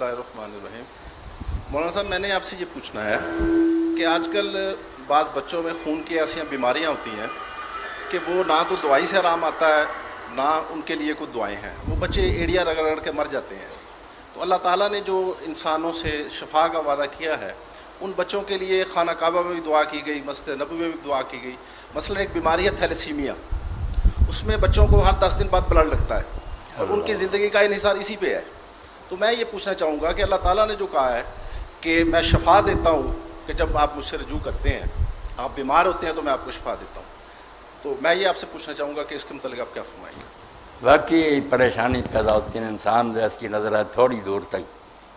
اللہ الرحمن الرحیم۔ مولانا صاحب، میں نے آپ سے یہ پوچھنا ہے کہ آج کل بعض بچوں میں خون کی ایسی بیماریاں ہوتی ہیں کہ وہ نہ تو دوائی سے آرام آتا ہے نہ ان کے لیے کوئی دعائیں ہیں، وہ بچے ایڑیاں رگڑ رگڑ کے مر جاتے ہیں۔ تو اللہ تعالیٰ نے جو انسانوں سے شفا کا وعدہ کیا ہے، ان بچوں کے لیے خانہ کعبہ میں بھی دعا کی گئی، مسجد نبوی میں بھی دعا کی گئی۔ مثلا ایک بیماری ہے تھیلیسیمیا، اس میں بچوں کو ہر 10 دن بعد بلڈ لگتا ہے اور ان کی زندگی کا انحصار اسی پہ ہے۔ تو میں یہ پوچھنا چاہوں گا کہ اللہ تعالیٰ نے جو کہا ہے کہ میں شفا دیتا ہوں، کہ جب آپ مجھ سے رجوع کرتے ہیں، آپ بیمار ہوتے ہیں تو میں آپ کو شفا دیتا ہوں، تو میں یہ آپ سے پوچھنا چاہوں گا کہ اس کے متعلق آپ کیا فرمائیں گے؟ واقعی پریشانی پیدا ہوتی ہے، انسان جو اس کی نظر ہے تھوڑی دور تک،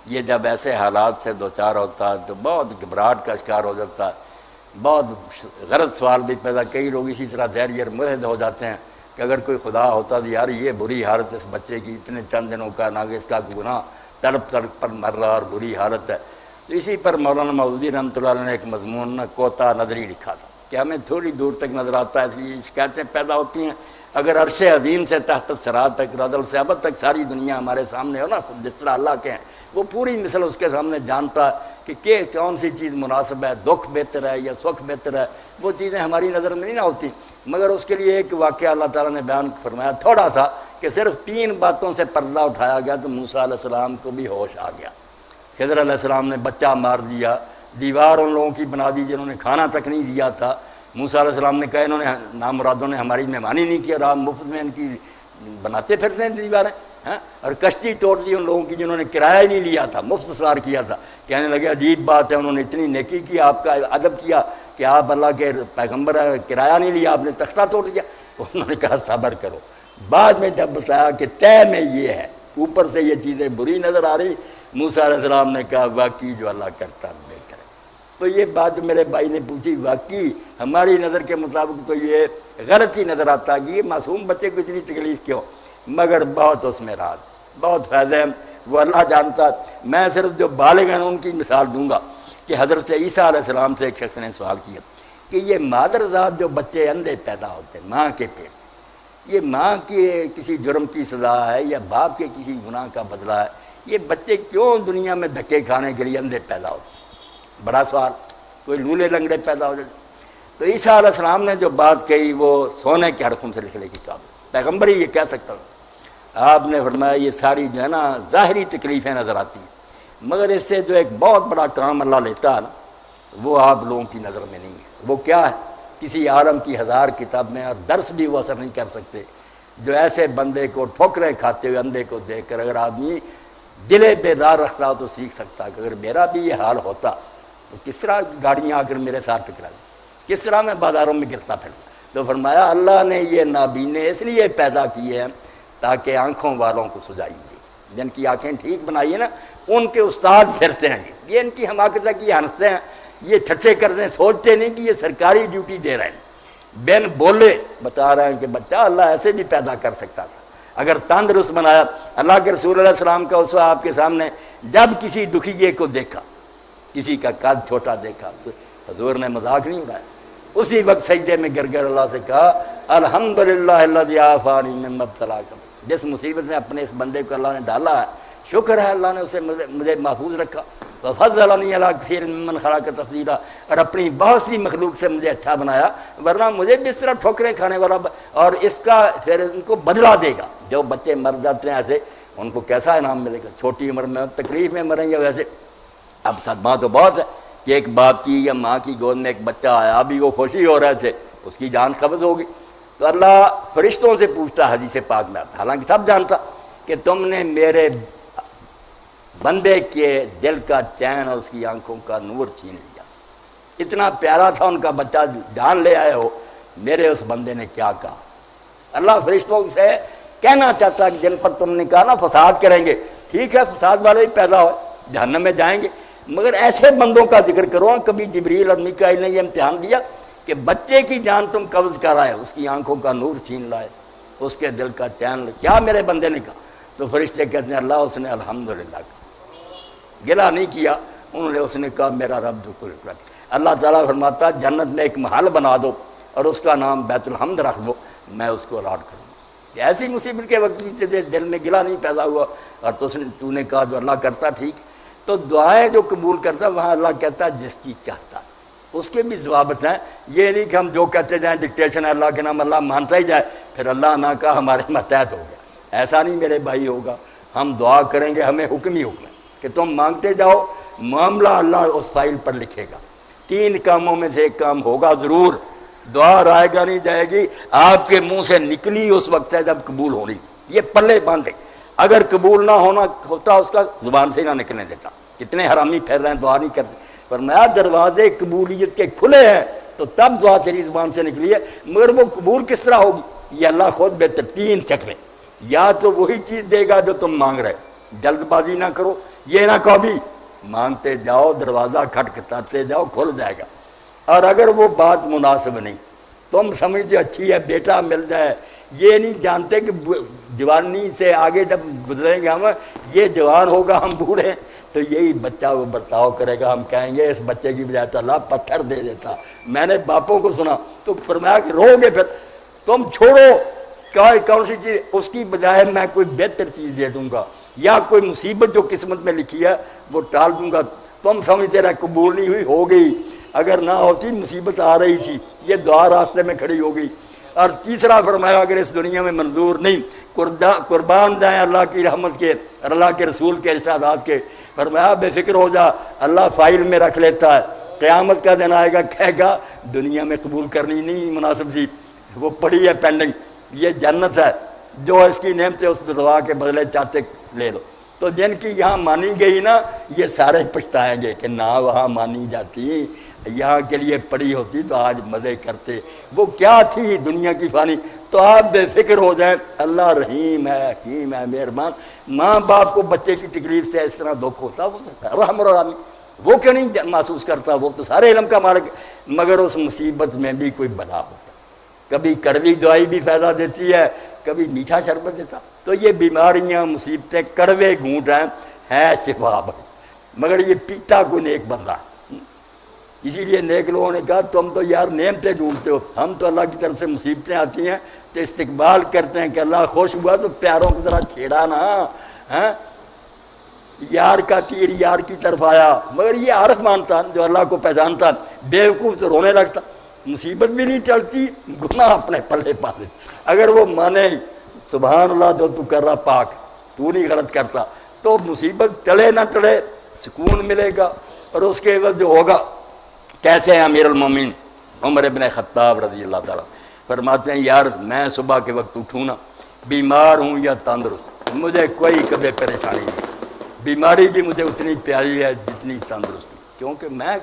یہ جب ایسے حالات سے دوچار ہوتا ہے تو بہت گھبراہٹ کا شکار ہو جاتا ہے، بہت غلط سوال بھی پیدا، کئی لوگ اسی طرح دہریہ مرہد ہو جاتے ہیں کہ اگر کوئی خدا ہوتا تو یار یہ بری حالت اس بچے کی، اتنے چند دنوں کا نہ کہ اس کا گناہ تڑپ تڑپ پر مر رہا اور بری حالت ہے۔ تو اسی پر مولانا مودودی رحمۃ اللہ علیہ نے ایک مضمون کوتا نظری لکھا تھا کہ ہمیں تھوڑی دور تک نظر آتا ہے، اس لیے شکایتیں پیدا ہوتی ہیں۔ اگر عرش عظیم سے تحت صراط تک، رضا الصعبت تک ساری دنیا ہمارے سامنے ہو نا، جس طرح اللہ کے ہیں، وہ پوری مثل اس کے سامنے جانتا ہے کہ کون سی چیز مناسب ہے، دکھ بہتر ہے یا سکھ بہتر ہے، وہ چیزیں ہماری نظر میں نہیں نہ ہوتی۔ مگر اس کے لیے ایک واقعہ اللہ تعالیٰ نے بیان فرمایا تھوڑا سا، کہ صرف 3 باتوں سے پردہ اٹھایا گیا تو موسیٰ علیہ السلام کو بھی ہوش آ گیا۔ خضر علیہ السلام نے بچہ مار دیا، دیوار ان لوگوں کی بنا دی جنہوں نے کھانا تک نہیں دیا تھا۔ موسیٰ علیہ السلام نے کہا انہوں نے نامرادوں نے ہماری مہمانی نہیں کی اور آپ مفت میں ان کی بناتے پھرتے ہیں دیواریں، اور کشتی توڑ دی ان لوگوں کی جنہوں نے کرایہ ہی نہیں لیا تھا، مفت سوار کیا تھا۔ کہنے لگے عجیب بات ہے، انہوں نے اتنی نیکی کی، آپ کا ادب کیا کہ آپ اللہ کے پیغمبر ہیں، کرایہ نہیں لیا، آپ نے تختہ توڑ دیا۔ انہوں نے کہا صبر کرو۔ بعد میں جب بتایا کہ طے میں یہ ہے، اوپر سے یہ چیزیں بری نظر آ رہی، موسیٰ علیہ السلام نے کہا واقعی جو اللہ کرتا ہے بہتر ہے۔ تو یہ بات میرے بھائی نے پوچھی، واقعی ہماری نظر کے مطابق تو یہ غلط ہی نظر آتا ہے کہ یہ معصوم بچے کو اتنی تکلیف کیوں، مگر بہت اس میں راز، بہت فائدہ ہے، وہ اللہ جانتا ہے۔ میں صرف جو بالغ ہیں ان کی مثال دوں گا کہ حضرت عیسیٰ علیہ السلام سے ایک شخص نے سوال کیا کہ یہ مادر ذات جو بچے اندھے پیدا ہوتے ہیں ماں کے پیٹ سے، یہ ماں کے کسی جرم کی سزا ہے یا باپ کے کسی گناہ کا بدلہ ہے؟ یہ بچے کیوں دنیا میں دھکے کھانے کے لیے اندھے پیدا ہوتے ہیں؟ بڑا سوال، کوئی لولے لنگڑے پیدا ہو جاتے۔ تو عیسیٰ علیہ السلام نے جو بات کہی وہ سونے کے حرفوں سے لکھنے کی قابل، پیغمبر ہی یہ کہہ سکتا ہوں۔ آپ نے فرمایا یہ ساری جو ہے نا ظاہری تکلیفیں نظر آتی ہیں، مگر اس سے جو ایک بہت بڑا کام اللہ لیتا ہے نا، وہ آپ لوگوں کی نظر میں نہیں ہے۔ وہ کیا ہے؟ کسی عالم کی 1000 کتاب میں اور درس بھی وہ اثر نہیں کر سکتے، جو ایسے بندے کو ٹھوکریں کھاتے ہوئے اندھے کو دیکھ کر اگر آدمی دل بیدار رکھتا ہو تو سیکھ سکتا ہے کہ اگر میرا بھی یہ حال ہوتا تو کس طرح گاڑیاں آ کر میرے ساتھ ٹکرا دی، کس طرح میں بازاروں میں گرتا پھرتا۔ تو فرمایا اللہ نے یہ نابینے اس لیے پیدا کیے ہیں تاکہ آنکھوں والوں کو سجائی دے، جن کی آنکھیں ٹھیک بنائی ہیں نا ان کے استاد پھرتے ہیں، یہ ان کی حماقت ہے کہ یہ ہنستے ہیں، یہ ٹھٹھے کرتے ہیں، سوچتے نہیں کہ یہ سرکاری ڈیوٹی دے رہے ہیں۔ بن بولے بتا رہے ہیں کہ بچہ اللہ ایسے بھی پیدا کر سکتا تھا اگر تندرست بنایا۔ اللہ کے رسول علیہ السلام کا اسوہ آپ کے سامنے، جب کسی دکھیے کو دیکھا، کسی کا قد چھوٹا دیکھا تو حضور نے مذاق نہیں اڑایا، اسی وقت سجدے میں گر گر اللہ سے کہا الحمدللہ الذی عافانی مما ابتلاک، جس مصیبت میں اپنے اس بندے کو اللہ نے ڈالا ہے شکر ہے اللہ نے اسے مجھے محفوظ رکھا، وفضلنی علی کثیر ممن خلق تفضیلا، اور اپنی بہت سی مخلوق سے مجھے اچھا بنایا، ورنہ مجھے بھی اس طرح ٹھوکریں کھانے والا، اور اس کا پھر ان کو بدلہ دے گا۔ جو بچے مر جاتے ہیں ایسے ان کو کیسا انعام ملے گا، چھوٹی عمر میں تکلیف میں مریں گے ویسے۔ اب صدمہ تو بہت ہے کہ ایک باپ کی یا ماں کی گود میں ایک بچہ آیا، ابھی وہ خوشی ہو رہے تھے، اس کی جان قبض ہوگی، تو اللہ فرشتوں سے پوچھتا حدیث پاک میں آتا، حالانکہ سب جانتا کہ تم نے میرے بندے کے دل کا چین اور اس کی آنکھوں کا نور چھین لیا، اتنا پیارا تھا ان کا بچہ، جان لے آئے ہو، میرے اس بندے نے کیا کہا؟ اللہ فرشتوں سے کہنا چاہتا کہ جن پر تم نے کہا نا فساد کریں گے، ٹھیک ہے فساد والے ہی پیدا ہو جہنم میں جائیں گے، مگر ایسے بندوں کا ذکر کرو۔ کبھی جبریل اور میکائیل نے یہ امتحان دیا کہ بچے کی جان تم قبض کر آئے، اس کی آنکھوں کا نور چھین لائے، اس کے دل کا چین، کیا میرے بندے نے کہا؟ تو فرشتے کہتے ہیں اللہ اس نے الحمدللہ کہا، گلا نہیں کیا، انہوں نے اس نے کہا میرا رب ذکر کرے۔ اللہ تعالیٰ فرماتا جنت میں ایک محل بنا دو اور اس کا نام بیت الحمد رکھ دو، میں اس کو الاٹ کروں گا۔ ایسی مصیبت کے وقت بھی تجھے دل میں گلا نہیں پیدا ہوا اور تو نے کہا جو اللہ کرتا ٹھیک. تو دعائیں جو قبول کرتا وہاں اللہ کہتا ہے جس کی چاہتا. اس کے بھی ضوابط ہیں. یہ نہیں کہ ہم جو کہتے جائیں ڈکٹیشن ہے اللہ کے نام اللہ مانتا ہی جائے پھر اللہ نہ کہا ہمارے ماتحت ہو گیا. ایسا نہیں میرے بھائی ہوگا. ہم دعا کریں گے ہمیں حکم ہی حکم ہے کہ تم مانگتے جاؤ, معاملہ اللہ اس فائل پر لکھے گا. 3 کاموں میں سے ایک کام ہوگا ضرور. دعا رائے گا نہیں جائے گی, آپ کے منہ سے نکلی اس وقت ہے جب قبول ہونی. یہ پلے باندھے. اگر قبول نہ ہونا ہوتا اس کا زبان سے نہ نکلنے دیتا. کتنے حرامی پھیر رہے ہیں دعا نہیں کرتے. فرمایا دروازے قبولیت کے کھلے ہیں تو تب دعا تیری زبان سے نکلی ہے, مگر وہ قبول کس طرح ہوگی یہ اللہ خود بہتر. 3 چکرے. یا تو وہی چیز دے گا جو تم مانگ رہے, جلد بازی نہ کرو. یہ نہ کہو بھی مانگتے جاؤ دروازہ کھٹکھٹاتے جاؤ کھل جائے گا. اور اگر وہ بات مناسب نہیں, تم سمجھتے اچھی ہے بیٹا مل جائے, یہ نہیں جانتے کہ جوانی سے آگے جب گزریں گے ہم, یہ جوان ہوگا ہم بوڑھے تو یہی بچہ وہ برتاؤ کرے گا. ہم کہیں گے اس بچے کی بجائے تو اللہ پتھر دے دیتا. میں نے باپوں کو سنا تو فرمایا کہ رو گے پھر تم چھوڑو کون سی چیز, اس کی بجائے میں کوئی بہتر چیز دے دوں گا یا کوئی مصیبت جو قسمت میں لکھی ہے وہ ٹال دوں گا. تم سمجھتے رہے قبول نہیں ہوئی, ہو گئی. اگر نہ ہوتی مصیبت آ رہی تھی, یہ دعا راستے میں کھڑی ہو گئی. اور تیسرا فرمایا اگر اس دنیا میں منظور نہیں قربان جائیں اللہ کی رحمت کے اور اللہ کے رسول کے ارشادات کے. فرمایا بے فکر ہو جا, اللہ فائل میں رکھ لیتا ہے. قیامت کا دن آئے گا کہے گا دنیا میں قبول کرنی نہیں مناسب تھی, وہ پڑی ہے پینڈنگ. یہ جنت ہے, جو اس کی نعمتیں اس دعا کے بدلے چاہتے لے لو. تو جن کی یہاں مانی گئی نا یہ سارے پچھتائیں گے کہ نہ وہاں مانی جاتی, یہاں کے لیے پڑی ہوتی تو آج مزے کرتے. وہ کیا تھی دنیا کی فانی. تو آپ بے فکر ہو جائیں, اللہ رحیم ہے حکیم ہے مہربان. ماں باپ کو بچے کی تکلیف سے اس طرح دکھ ہوتا, وہ تو رحم الرحیم, وہ کیوں نہیں محسوس کرتا, وہ تو سارے علم کا مالک. مگر اس مصیبت میں بھی کوئی بلا ہوتا, کبھی کڑوی دوائی بھی فائدہ دیتی ہے, کبھی میٹھا شربت دیتا. تو یہ بیماریاں مصیبتیں کڑوے گھونٹ ہیں شفا, مگر یہ پیتا کوئی نیک بندہ. اسی لیے نیک لوگوں نے کہا تم تو یار نعمتیں ڈھونڈتے ہو, ہم تو اللہ کی طرف سے مصیبتیں آتی ہیں تو استقبال کرتے ہیں کہ اللہ خوش ہوا تو پیاروں کی طرح چھیڑا نا. یار کا تیر یار کی طرف آیا, مگر یہ عارف مانتا جو اللہ کو پہچانتا, بیوقوف تو رونے لگتا. مصیبت بھی نہیں چلتی, گناہ اپنے پلے پا لے. اگر وہ مانے سبحان اللہ جو تو کر رہا پاک, تو نہیں غلط کرتا, تو مصیبت ٹلے نہ ٹلے سکون ملے گا. اور اس کے عوض جو ہوگا, کیسے ہیں امیر المومنین عمر ابن خطاب رضی اللہ تعالیٰ فرماتے ہیں یار میں صبح کے وقت اٹھوں نا, بیمار ہوں یا تندرست, مجھے کوئی کبھی پریشانی نہیں. بیماری بھی مجھے اتنی پیاری ہے جتنی تندرستی, کیونکہ میں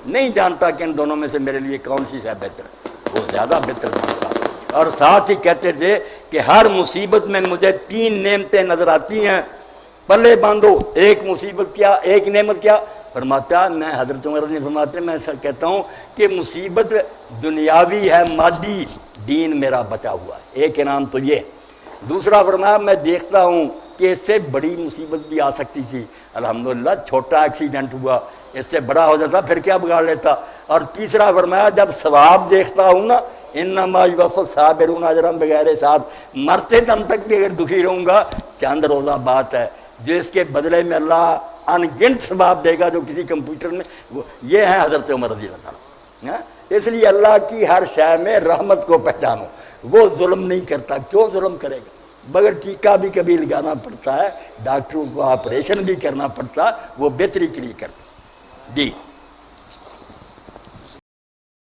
نہیں جانتا کہ ان دونوں میں سے میرے لیے کون سی ہے بہتر. وہ زیادہ بہتر جانتا. اور ساتھ ہی کہتے تھے کہ ہر مصیبت میں مجھے 3 نعمتیں نظر آتی ہیں, پلے باندھو. ایک مصیبت کیا, ایک نعمت کیا. فرماتا میں حضرت عمر نے فرماتے میں ایسا کہتا ہوں کہ مصیبت دنیاوی ہے مادی, دین میرا بچا ہوا ہے. ایک انعام تو یہ. دوسرا فرمایا میں دیکھتا ہوں کہ اس سے بڑی مصیبت بھی آ سکتی تھی, الحمدللہ چھوٹا ایکسیڈنٹ ہوا, اس سے بڑا ہو جاتا پھر کیا بگاڑ لیتا. اور تیسرا فرمایا جب ثواب دیکھتا ہوں نا, انما یوفی الصابرون اجرهم بغیر حساب, مرتے دم تک بھی اگر دکھی رہوں گا چند روزہ بات ہے, جو اس کے بدلے میں اللہ ان گنت ثواب دے گا جو کسی کمپیوٹر میں. یہ ہے حضرت عمر رضی اللہ تعالیٰ. اس لیے اللہ کی ہر شے میں رحمت کو پہچانو. وہ ظلم نہیں کرتا, کیوں ظلم کرے گا. مگر ٹیکہ بھی کبھی لگانا پڑتا ہے, ڈاکٹروں کو آپریشن بھی کرنا پڑتا, وہ بہتری کے لیے کرتا. جی